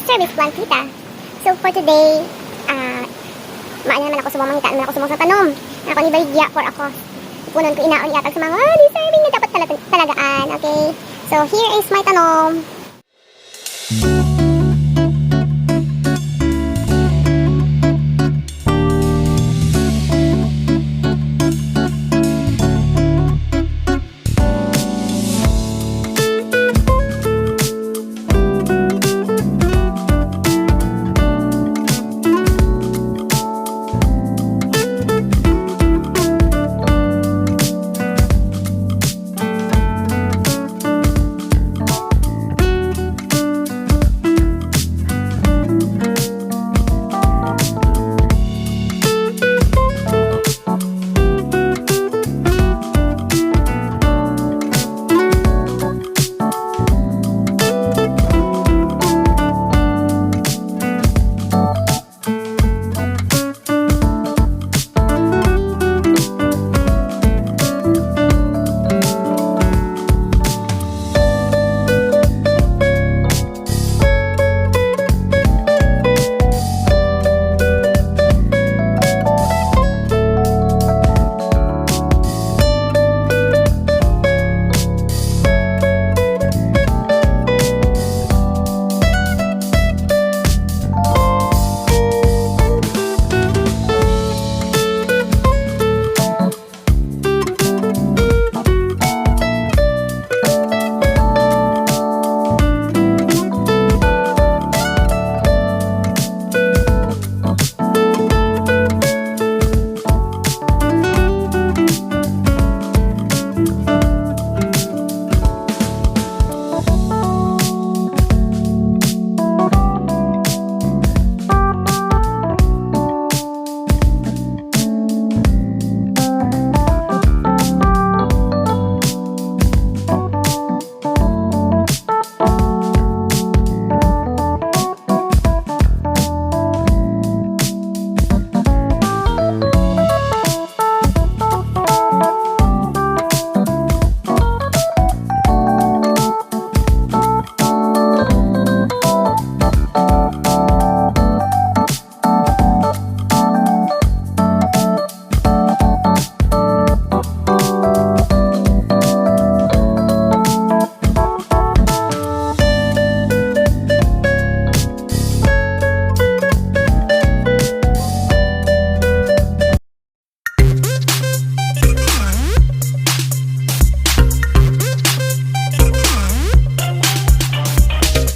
service plan kita. So for today, maanya naman ako sumamangita naman ako sumang sa tanom. Ako ni Baligya for ako. Punon ko inaon yatag sa mga deserving na dapat talagaan. Okay. So here is my tanom.